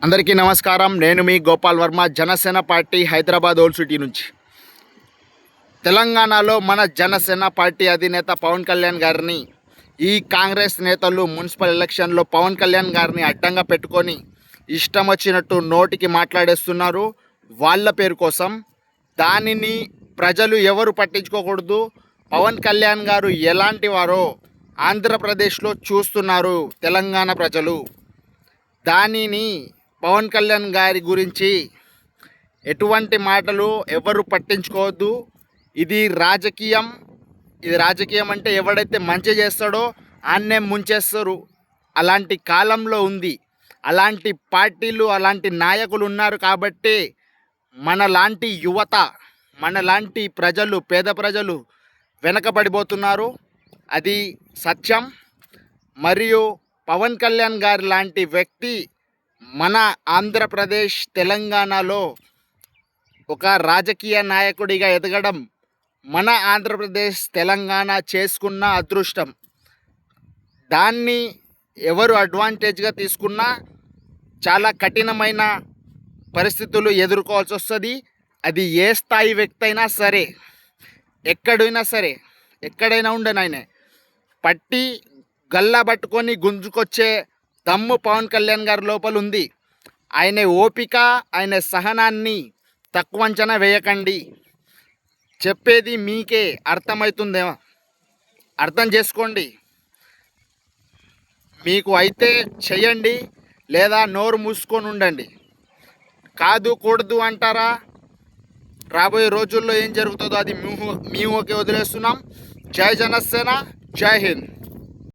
అందరికీ నమస్కారం. నేను మీ Gopal Varma, Janasena party, Hyderabad old city నుంచి. తెలంగాణలో మన జనసేన పార్టీ అధినేత పవన్ కళ్యాణ్ గారిని ఈ కాంగ్రెస్ నేతలు మున్సిపల్ ఎలక్షన్లో పవన్ కళ్యాణ్ గారిని అడ్డంగా పెట్టుకొని ఇష్టం వచ్చినట్టు నోటికి మాట్లాడేస్తున్నారు వాళ్ళ పేరు కోసం. దానిని ప్రజలు ఎవరు పట్టించుకోకూడదు. పవన్ కళ్యాణ్ గారు ఎలాంటి వారో ఆంధ్రప్రదేశ్లో చూస్తున్నారు తెలంగాణ ప్రజలు. దానిని పవన్ కళ్యాణ్ గారి గురించి ఎటువంటి మాటలు ఎవరు పట్టించుకోవద్దు. ఇది రాజకీయం. ఇది రాజకీయం అంటే ఎవడైతే మంచి చేస్తాడో ఆన్నే ముంచేస్తారు. అలాంటి కాలంలో ఉంది. అలాంటి పార్టీలు, అలాంటి నాయకులు ఉన్నారు కాబట్టి మనలాంటి యువత, మనలాంటి ప్రజలు, పేద ప్రజలు వెనకబడిపోతున్నారు. అది సత్యం. మరియు పవన్ కళ్యాణ్ గారి లాంటి వ్యక్తి మన ఆంధ్రప్రదేశ్, తెలంగాణలో ఒక రాజకీయ నాయకుడిగా ఎదగడం మన ఆంధ్రప్రదేశ్, తెలంగాణ చేసుకున్న అదృష్టం. దాన్ని ఎవరు అడ్వాంటేజ్గా తీసుకున్నా చాలా కఠినమైన పరిస్థితులు ఎదుర్కోవాల్సి వస్తుంది. అది ఏ స్థాయి వ్యక్తి అయినా సరే, ఎక్కడైనా ఉండనైనా పట్టి గల్లా పట్టుకొని గుంజుకొచ్చే దమ్ము పవన్ కళ్యాణ్ గారి లోపల ఉంది. ఆయన ఓపిక, ఆయన సహనాన్ని తక్కువ అంచనా వేయకండి. చెప్పేది మీకే అర్థమవుతుందేమో, అర్థం చేసుకోండి. మీకు అయితే చెయ్యండి, లేదా నోరు మూసుకొని ఉండండి. కాదు కూడదు అంటారా? రాబోయే రోజుల్లో ఏం జరుగుతుందో అది మేము వదిలేస్తున్నాం. జై జనసేన, జై హింద్.